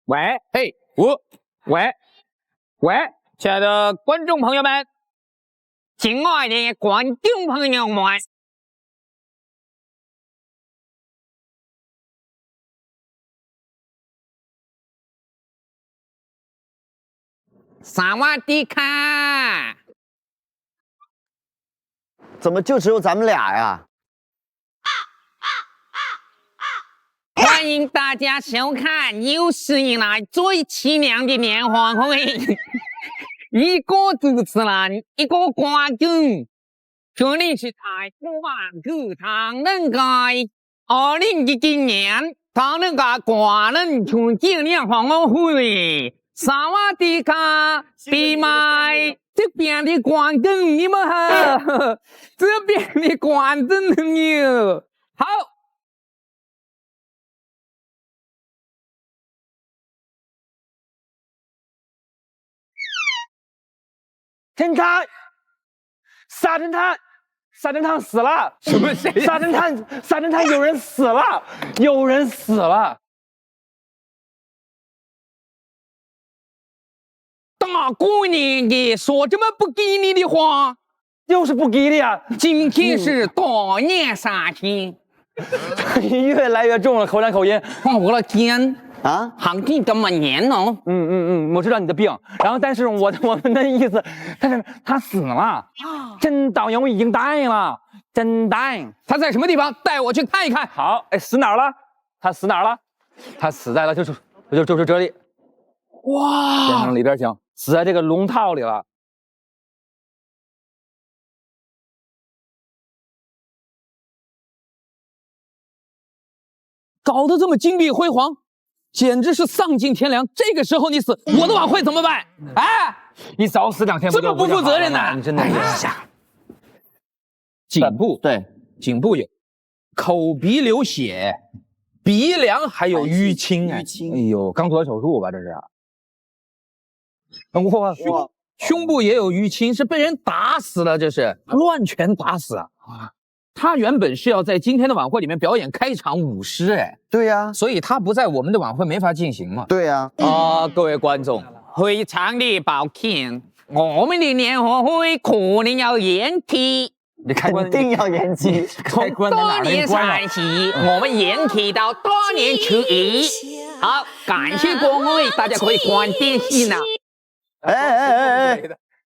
喂，嘿，喂，亲爱的观众朋友们，亲爱的观众朋友们，萨瓦迪卡！怎么就只有咱们俩呀？欢迎大家收看有史以来最凄凉的联欢会。一个主持人，一个观众。这里是在古玩区唐人街2019年唐人街华人春节联欢晚会。萨瓦迪卡，闭麦！这边的观众你们好，这边的观众朋友好。侦探，傻侦探，傻侦探死了！什么谁？傻侦探，有人死了，有人死了！大过年的说这么不吉利的话，又是不吉利啊！今天是大年3天，越来越重了，口腔口音。我的天！啊，行情这么严哦。我知道你的病。然后，但是我们的意思，他死了，真导游已经答应了，真答应。他在什么地方？带我去看一看。好，哎，死哪儿了？他死哪儿了？他死在了就是这里。哇！先生里边请，死在这个龙套里了。搞得这么金碧辉煌，简直是丧尽天良。这个时候你死，我的晚会怎么办？哎，你早死2天这么不负责任呢？你真的是。颈部对，颈部有口鼻流血，鼻梁还有淤青。淤青。哎呦，刚做完手术吧？这是。哇，胸部也有淤青，是被人打死了，这是乱拳打死啊！他原本是要在今天的晚会里面表演开场舞狮，哎，对呀，所以他不在我们的晚会没法进行嘛。对呀。各位观众，非常的抱歉，我们的联欢会可能要延期。你开关肯定要延期。开关在哪大年儿？关了。3夕，我们延期到大年初1。好，感谢各位，大家可以关电视了。哎，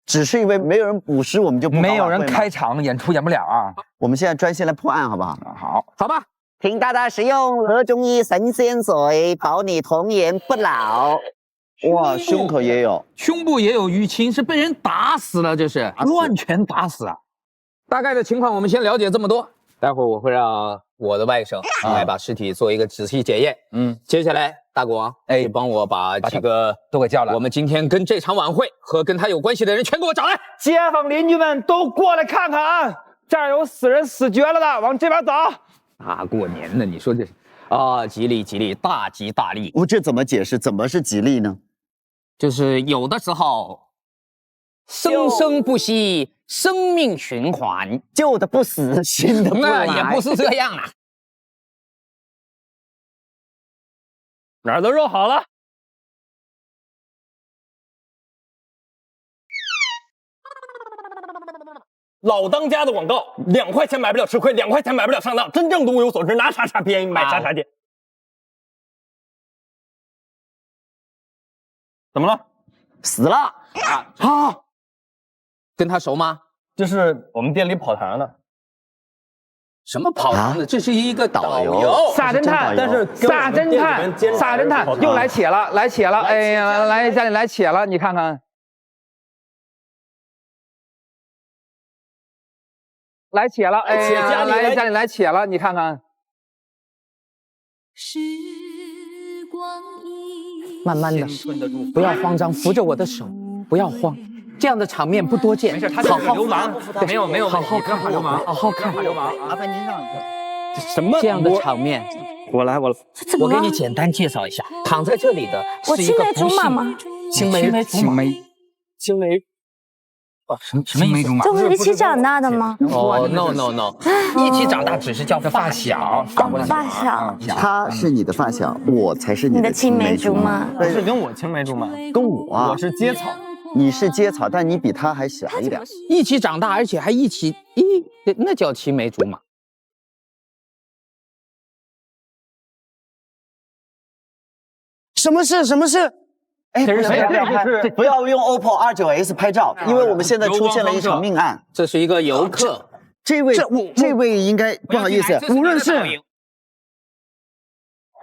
只是因为没有人补尸，我们就不没有人开场，演出演不了啊。我们现在专心来破案，好不好？好吧。请大家使用何中医神仙水，保你童颜不老。哇，胸口也有，胸部也有淤青，是被人打死了，这是乱拳打死啊。大概的情况我们先了解这么多，待会儿我会让我的外甥来把尸体做一个仔细检验。接下来大国王，哎，帮我把几个都给叫来。我们今天跟这场晚会和跟他有关系的人全给我找来。街坊邻居们都过来看看啊！这儿有死人死绝了的，往这边走。大过年的，你说这是啊，吉利吉利，大吉大利。我这怎么解释？怎么是吉利呢？就是有的时候生生不息，生命循环，旧的不死，新的不来。那也不是这样啦。哪儿的肉好了？老当家的广告，2块钱买不了吃亏，2块钱买不了上当。真正的物有所值，拿啥啥便宜，买啥啥去。怎么了？死了啊！跟他熟吗？这是我们店里跑堂的。什么跑堂的？这是一个导游。傻侦探，但是傻侦探又来且了，来且了。哎呀，来家里来且了，你看看。来且了，哎呀，来家里来且了，你看看。慢慢的，不要慌张，扶着我的手，不要慌。这样的场面不多见。没事，他就是流氓，没有，好好看，流氓，好好看，流氓。麻烦您让什么这样的场面？我来，我给你简单介绍一下，躺在这里的是一个不幸青梅竹马吗？青梅。什么梅竹马？这不是一起长大的吗？哦，no no no，一起长大只是叫发小，发小，他是你的发小，我才是你的青梅竹马。不是跟我青梅竹马，跟我啊，我是接草。你是接草，但你比他还小一点。一起长大，而且还一起，咦，那叫青梅竹马。什么事？什么事？哎，这是谁？不要用 OPPO R9S 拍照，因为我们现在出现了一场命案。这是一个游客，这位应该不好意思，不认识。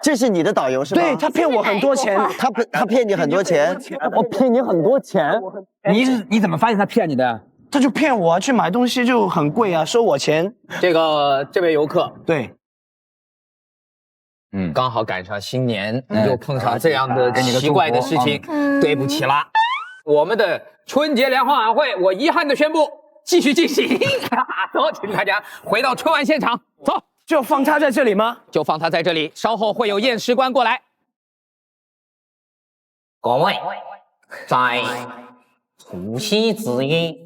这是你的导游是吧？对，他骗我很多钱，他骗你很多钱，我骗你很多钱。你怎么发现他骗你的？他就骗我去买东西就很贵啊，收我钱。这位游客，对，刚好赶上新年，又碰上这样的奇怪的事情，对不起啦。我们的春节联欢晚会，我遗憾的宣布继续进行。走，请大家回到春晚现场，走。就放他在这里吗？就放他在这里，稍后会有验尸官过来。各位，在除夕之夜，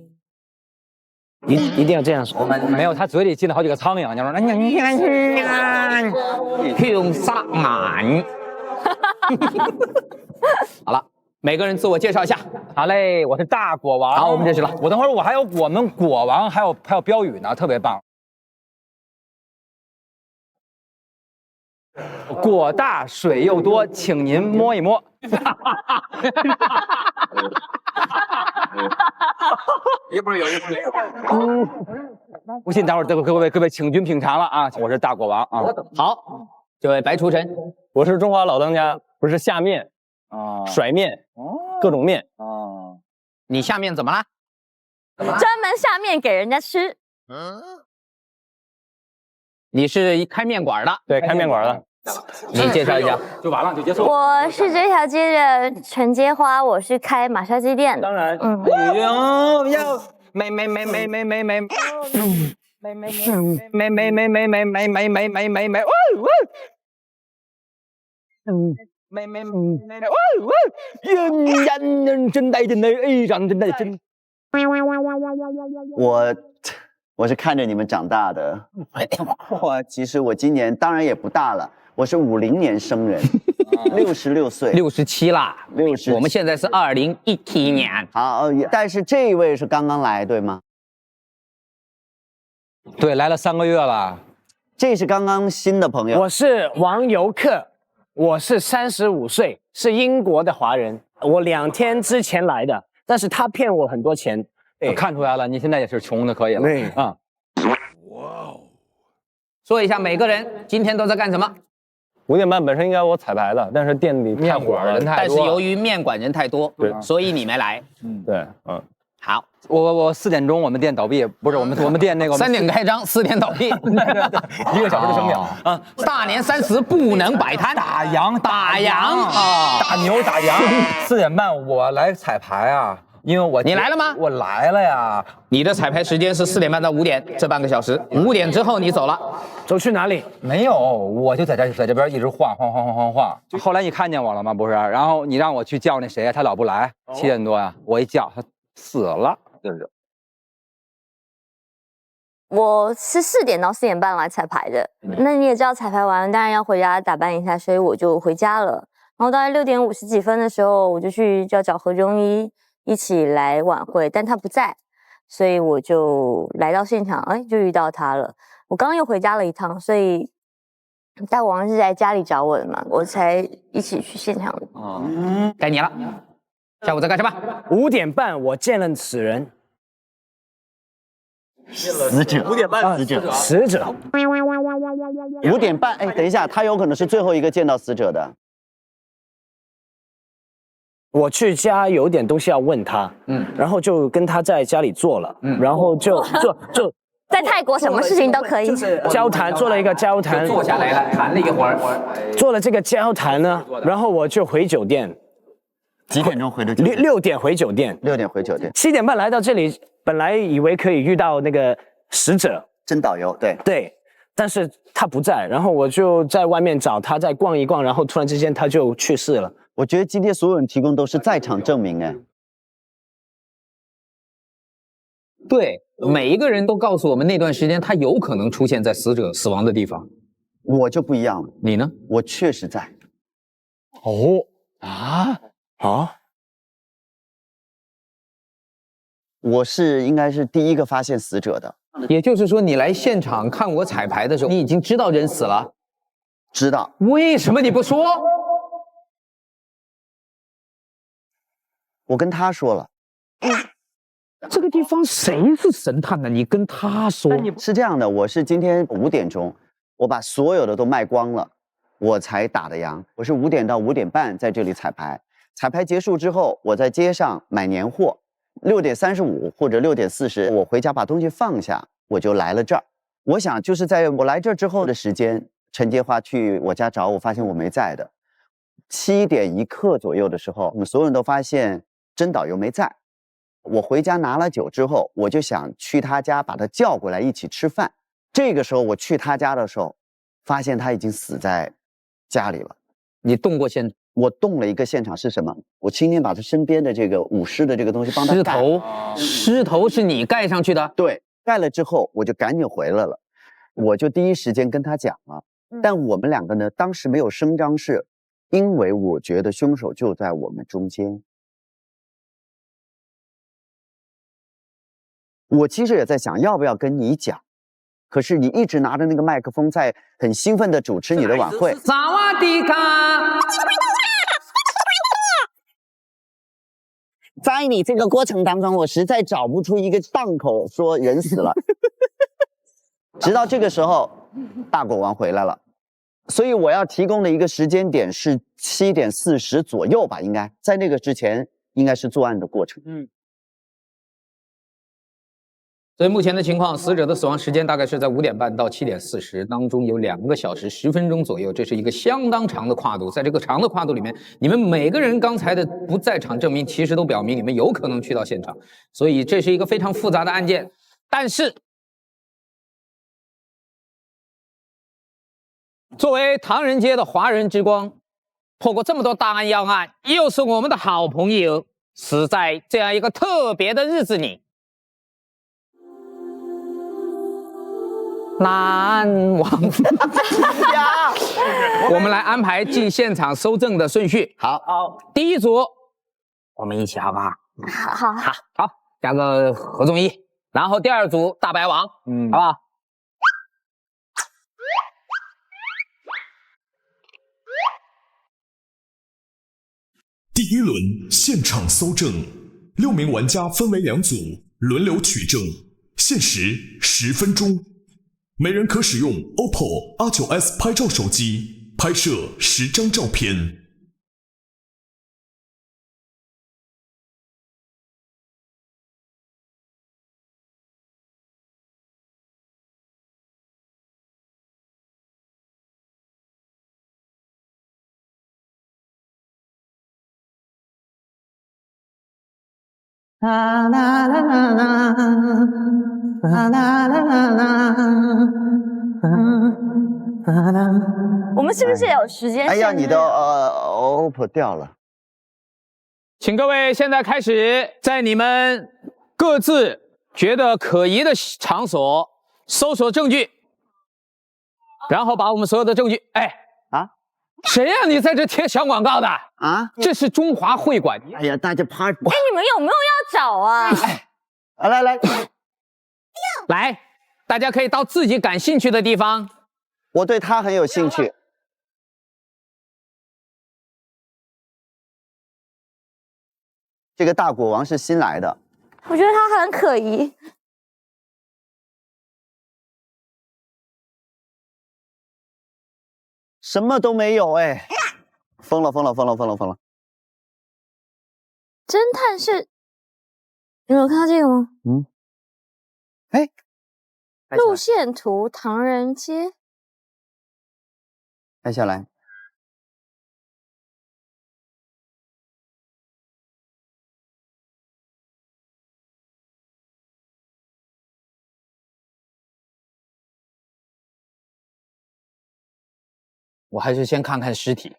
一定要这样说。我们没有，他嘴里进了好几个苍蝇，你说向上满。好了，每个人自我介绍一下。好嘞，我是大果王。好，我们认识了。我等会儿我还有我们果王，还有标语呢，特别棒。果大水又多，请您摸一摸。一会儿有。不信，待会儿各位请君品尝了啊！我是大果王啊。好，这位白厨神，我是中华老当家，不是下面甩面，各种面。你下面怎么了？专门下面给人家吃。你是开面馆的？对，开面馆的。你介绍一下，就完了，就结束了。我是这条街的陈街花，我是开马杀鸡店的。当然，要没，人真带劲的，哎，真带劲。我是看着你们长大的，其实我今年当然也不大了，我是50年生人，66岁，67啦，67。我们现在是2017年。好，但是这一位是刚刚来，对吗？对，来了3个月了。这是刚刚新的朋友。我是王游客，我是35岁，是英国的华人。我2天之前来的，但是他骗我很多钱。我看出来了，你现在也是穷的，可以了。对啊。哇哦！说一下每个人今天都在干什么？5点半本身应该我彩排的，但是店里面馆人太多，但是由于面馆人太多，对，所以你没来。对，好，我4点钟我们店倒闭，不是我们店那个3点开张，4点倒闭，1个小时的生命啊！大年30不能摆摊，打烊啊，大牛打烊。4点半我来彩排啊。因为你来了吗？我来了呀。你的彩排时间是4点半到5点，这半个小时。5点之后你走了，走去哪里？没有，我就在这边一直晃。后来你看见我了吗？不是，然后你让我去叫那谁，他老不来。7点多呀，我一叫他死了，就是。我是4点到4点半来彩排的，那你也知道彩排完当然要回家打扮一下，所以我就回家了。然后大概6点50几分的时候，我就去找何中一一起来晚会，但他不在，所以我就来到现场，就遇到他了。我刚刚又回家了一趟，所以大王是在家里找我的嘛，我才一起去现场的。该你了。下午在干什么？5点半我见了死人，死者。5点半，死者。5点半，等一下，他有可能是最后一个见到死者的。我去家有点东西要问他，然后就跟他在家里做了，然后就在泰国什么事情都可以，就是交谈，做了一个交谈，坐下来了，谈了一会儿，做了这个交谈呢，然后我就回酒店。几点钟回的酒店？6点回酒店。6点回酒店。7点半来到这里，本来以为可以遇到那个死者，真导游，对，但是他不在，然后我就在外面找他，再逛一逛，然后突然之间他就去世了。我觉得今天所有人提供都是在场证明，对，每一个人都告诉我们那段时间他有可能出现在死者死亡的地方。我就不一样了，你呢？我确实在。哦啊！我应该是第一个发现死者的，也就是说，你来现场看我彩排的时候，你已经知道人死了。知道。为什么你不说？我跟他说了。这个地方谁是神探呢？你跟他说。是这样的，我是今天5点钟，我把所有的都卖光了，我才打的烊。我是5点到5点半在这里彩排，彩排结束之后，我在街上买年货，6点35或者6点40，我回家把东西放下，我就来了这儿。我想就是在我来这儿之后的时间，陈洁华去我家找我，发现我没在的。7点1刻左右的时候，我们所有人都发现甄导游没在。我回家拿了酒之后，我就想去他家把他叫过来一起吃饭。这个时候我去他家的时候，发现他已经死在家里了。你动过现？我动了一个现场是什么？我今天把他身边的这个舞狮的这个东西帮他盖。狮头是你盖上去的？对，盖了之后我就赶紧回来了，我就第一时间跟他讲了。但我们两个呢，当时没有声张，是因为我觉得凶手就在我们中间。我其实也在想要不要跟你讲，可是你一直拿着那个麦克风在很兴奋地主持你的晚会。萨瓦迪卡！在你这个过程当中，我实在找不出一个档口说人死了。直到这个时候，大果王回来了，所以我要提供的一个时间点是7点40左右吧，应该在那个之前应该是作案的过程。所以目前的情况，死者的死亡时间大概是在5点半到7点40当中，有2个小时10分钟左右，这是一个相当长的跨度。在这个长的跨度里面，你们每个人刚才的不在场证明，其实都表明你们有可能去到现场，所以这是一个非常复杂的案件。但是，作为唐人街的华人之光，破过这么多大案要案，又是我们的好朋友，是在这样一个特别的日子里。难忘。我们来安排进现场搜证的顺序。好，第一组，我们一起好不好？好，加个何仲一。然后第二组大白王，好不好？第一轮现场搜证，6名玩家分为2组，轮流取证，限时10分钟。每人可使用 OPPO R9S 拍照手机拍摄10张照片。啦啦啦啦啦，啦啦啦啦啦。我们是不是有时间？哎呀，你的OPPO 掉了。请各位现在开始，在你们各自觉得可疑的场所搜索证据，然后把我们所有的证据，谁让你在这贴小广告的啊？这是中华会馆。哎呀，大家趴。你们有没有要找啊？来，大家可以到自己感兴趣的地方。我对他很有兴趣。这个大果王是新来的，我觉得他很可疑。什么都没有哎，疯了！侦探是，你有看到这个吗？路线图，唐人街。拍下来。我还是先看看尸体。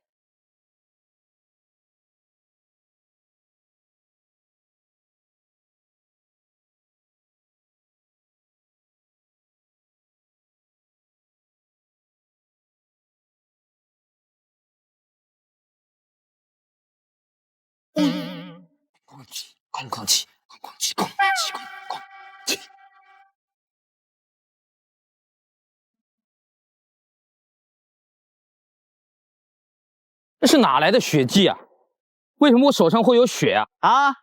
空气，空空气，空空气，空气，空空气。这是哪来的血迹啊？为什么我手上会有血啊？啊，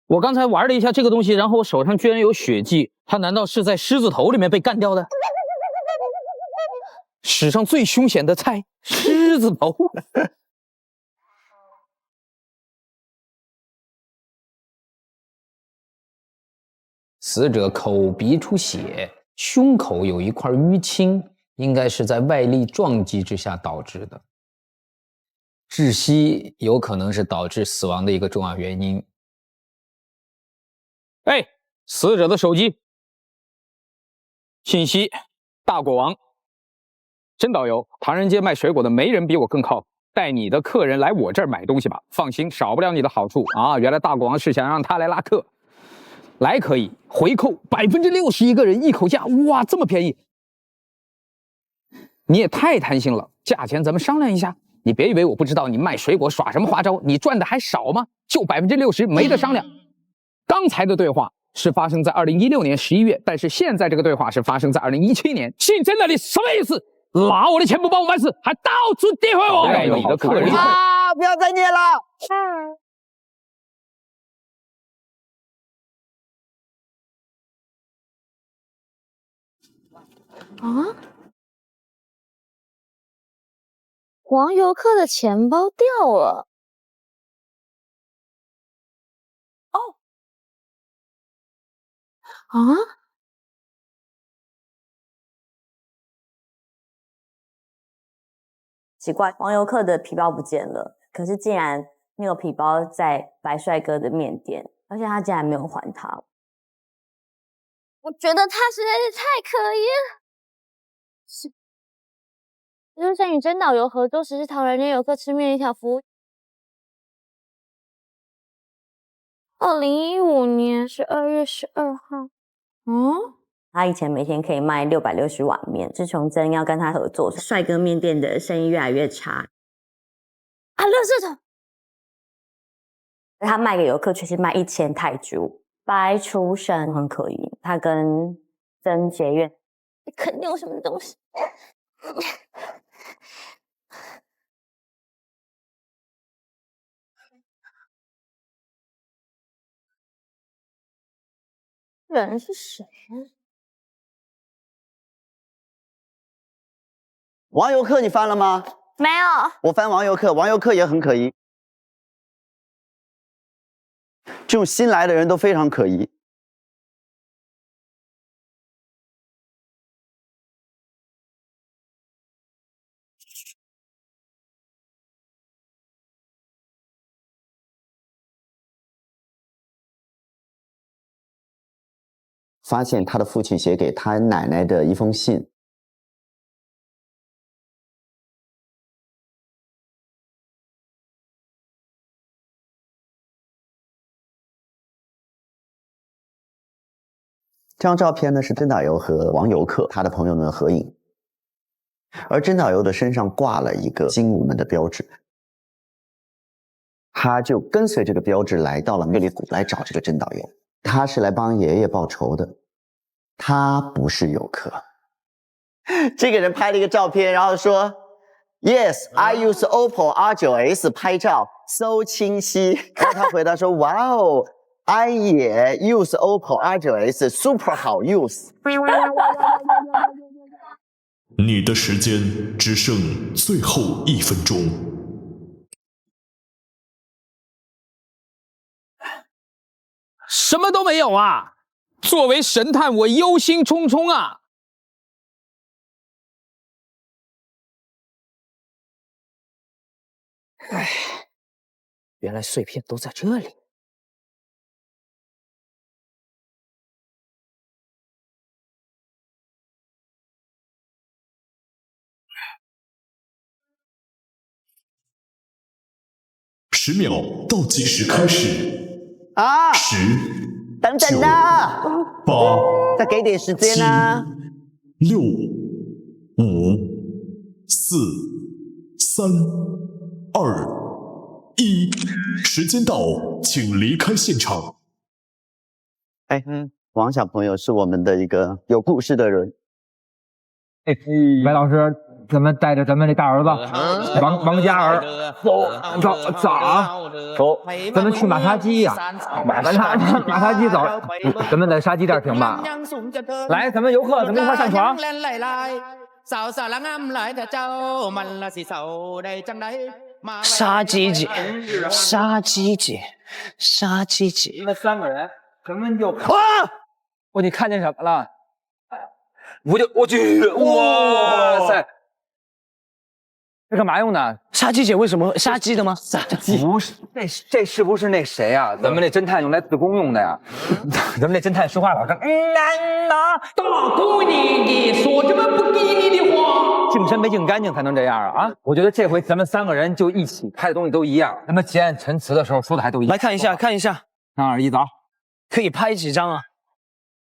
我刚才玩了一下这个东西，然后我手上居然有血迹，它难道是在狮子头里面被干掉的？史上最凶险的菜，狮子头。死者口鼻出血，胸口有一块淤青，应该是在外力撞击之下导致的。窒息有可能是导致死亡的一个重要原因。哎，死者的手机信息：大果王，真导游，唐人街卖水果的没人比我更靠谱，带你的客人来我这儿买东西吧，放心，少不了你的好处啊！原来大果王是想让他来拉客，来可以回扣60%一个人一口价，哇，这么便宜！你也太贪心了，价钱咱们商量一下。你别以为我不知道你卖水果耍什么花招，你赚的还少吗？就60%，没得商量。刚才的对话是发生在2016年11月，但是现在这个对话是发生在2017年。姓真的你什么意思？拿我的钱不帮我办事，还到处诋毁我！带你的客人啊！不要再念了。啊！黄游客的钱包掉了。哦。啊！奇怪，黄游客的皮包不见了，可是竟然那个皮包在白帅哥的面店，而且他竟然没有还他。我觉得他实在是太可疑了。是。就是在与真导游合作实施唐人街游客吃面一条服务。2015年12月12号。他以前每天可以卖660碗面，自从真要跟他合作，帅哥面店的生意越来越差。啊，垃圾桶！他卖给游客却是卖1000泰铢，白出身很可疑。他跟真结怨，肯定有什么东西。人是谁呀？王游客你翻了吗？没有。我翻王游客，王游客也很可疑。这种新来的人都非常可疑。发现他的父亲写给他奶奶的一封信。这张照片呢是真导游和王游客他的朋友们的合影，而真导游的身上挂了一个精武门的标志，他就跟随这个标志来到了梅里谷来找这个真导游，他是来帮爷爷报仇的，他不是游客。这个人拍了一个照片，然后说 Yes, I use OPPO R9S 拍照 ，so 清晰。然后他回答说哇哦。I 也 use OPPO R9S super 好 use。你的时间只剩最后1分钟。什么都没有啊！作为神探，我忧心忡忡啊！唉，原来碎片都在这里。10秒倒计时开始。啊！10，等等啊！8，再给点时间啊！6，5，4，3，2，1。1，时间到，请离开现场。王小朋友是我们的一个有故事的人。白老师，咱们带着咱们的大儿子王嘉尔走，走，咱们去马杀鸡呀，马杀鸡走，咱们在杀鸡店停吧。来，咱们游客，咱们一块上床。杀鸡姐，杀鸡姐，杀鸡姐。你们3个人，咱们就你看见什么了？我去，哇塞！这干嘛用的？杀鸡姐为什么杀鸡的吗？杀鸡不是，这是不是那谁啊？咱们那侦探用来自宫用的呀？咱们那侦探说话老是大姑你说这么不给力的话，净身没净干净才能这样啊！我觉得这回咱们3个人就一起拍的东西都一样，咱们结案陈词的时候说的还都一样。来看一下，看一下3、2、1，走！可以拍几张啊？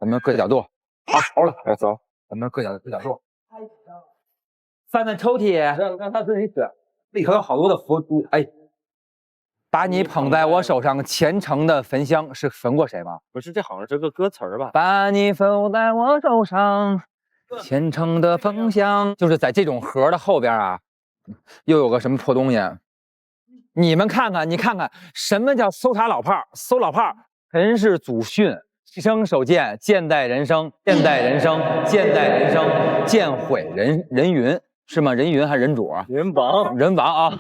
咱们各角度，好了，来走，咱们各角度。翻翻抽屉，让他自己选。里头有好多的佛珠，把你捧在我手上，虔诚的焚香，是焚过谁吗？不是，这好像是个歌词吧？把你捧在我手上，虔诚的焚香，就是在这种盒的后边啊，又有个什么破东西？你们看看，你看看，什么叫搜查老炮儿？搜老炮儿，陈氏祖训，一生手剑，剑在人生，剑在人生，剑在人生，剑毁人云。是吗？人云还是人主啊？人王啊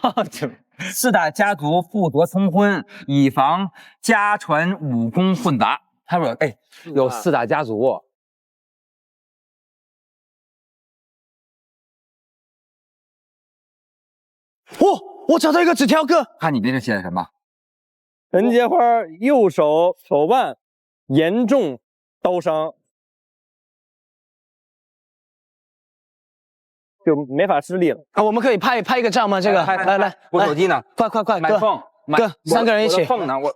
！4大家族负责通婚，以防家传武功混杂。他说：“有4大家族。”我找到一个纸条哥，看你那是写的什么？陈洁花右手手腕严重刀伤。就没法施力了啊！我们可以拍一个照吗？这个，来，我手机呢？快，买缝，哥，3个人一起。缝呢？我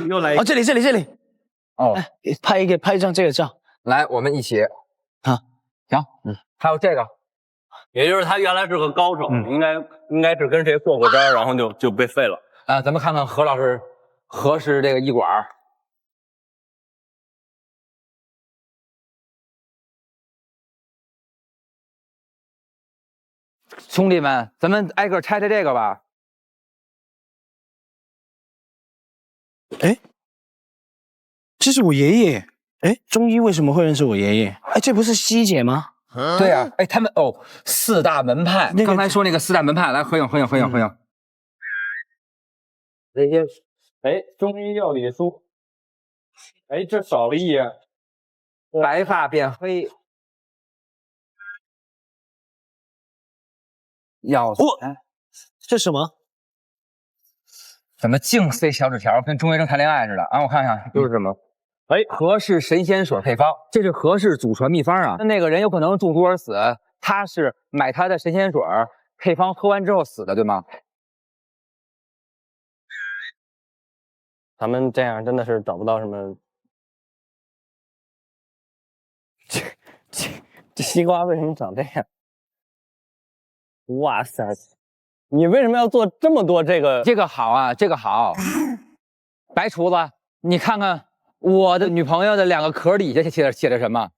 又来。哦，这里。哦，拍一张这个照。来，我们一起。好，行，还有这个，也就是他原来是个高手，应该是跟谁过过招，然后就被废了。咱们看看何老师核实这个医馆。兄弟们，咱们挨个拆这个吧。这是我爷爷。中医为什么会认识我爷爷？这不是西姐吗？对啊，他们4大门派。刚才说那个4大门派，来合影。这些，中医药理书。这少了一页。白发变黑。这什么？怎么净塞小纸条，跟钟学正谈恋爱似的啊！我看看，就是什么？何氏神仙水配方，这是何氏祖传秘方啊。那个人有可能中毒而死，他是买他的神仙水配方喝完之后死的，对吗？咱们这样真的是找不到什么。这西瓜为什么长这样？哇塞！你为什么要做这么多这个？这个好啊，这个好。白厨子，你看看我的女朋友的2个壳底下写着什么？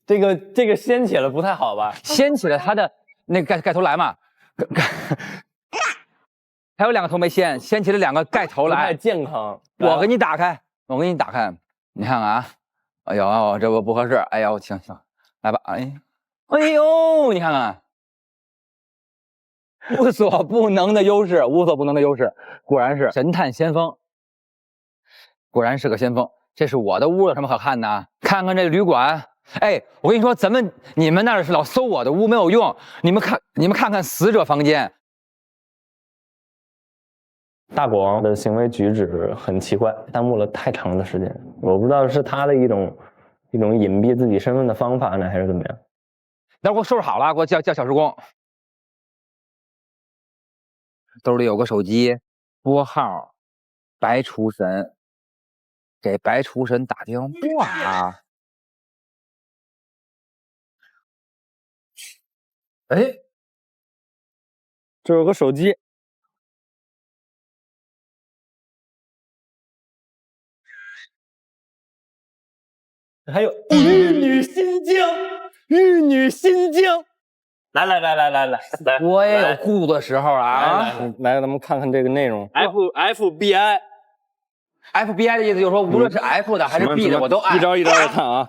这个掀起了不太好吧？掀起了他的那个盖头来嘛。还有2个头没掀起了2个盖头来，不太健康。我给你打开，你看看啊，哎呦，这不合适，哎呦，行，来吧，哎呦，你看看，无所不能的优势，果然是神探先锋，果然是个先锋。这是我的屋，有什么可看的？看看这旅馆，我跟你说，你们那儿是老搜我的屋没有用，你们看看死者房间。大国王的行为举止很奇怪，耽误了太长的时间。我不知道是他的一种隐蔽自己身份的方法呢，还是怎么样。待会儿给我收拾好了，给我叫小时工。兜里有个手机，拨号，白厨神，给白厨神打电话啊！哎，这有个手机。还有玉女心经，玉女心经。来，我也有孤独的时候啊！来，咱们看看这个内容。FBI 的意思就是说，无论是 F 的还是 B 的，我都爱。一招一招的看啊。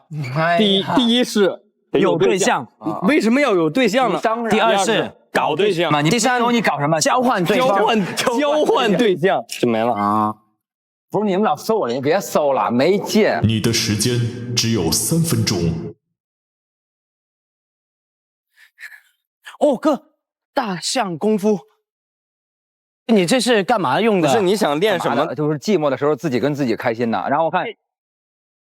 第一是有对象，为什么要有对象呢？第二是搞对象，第三你搞什么？交换对方，交换对象就没了啊！不是你们老搜我，你别搜了，没劲。你的时间只有3分钟。哦，哥，大象功夫，你这是干嘛用的？不是你想练什么？就是寂寞的时候自己跟自己开心的。然后我看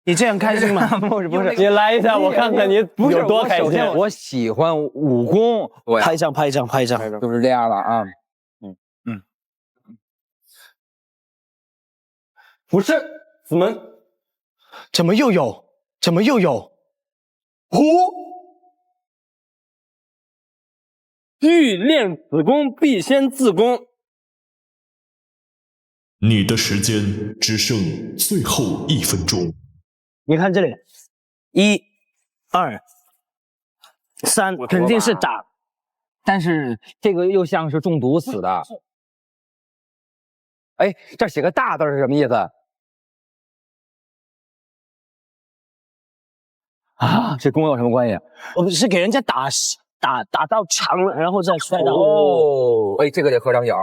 你这样开心吗？不是，你来一下，我看看你有多开心。我喜欢武功，拍一张，就是这样了啊。不是，子门，怎么又有？欲练子功，必先自宫。你的时间只剩最后1分钟。你看这里，1、2、3，肯定是打，但是这个又像是中毒死的。哎，这写个大字是什么意思？啊，这跟我有什么关系？我们是给人家打到墙了，然后再摔倒。哦，哎，这个得合张脚。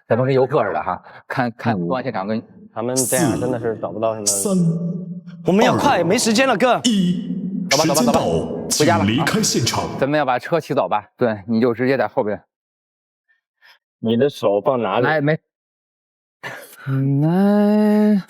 咱们跟游客似的哈，看公安现场跟他们这样真的是找不到什么。3，我们要快，没时间了，哥。1，时间到，回家了，请离开现场。咱们要把车骑走吧？对，你就直接在后边。你的手放哪里？来，没。For night.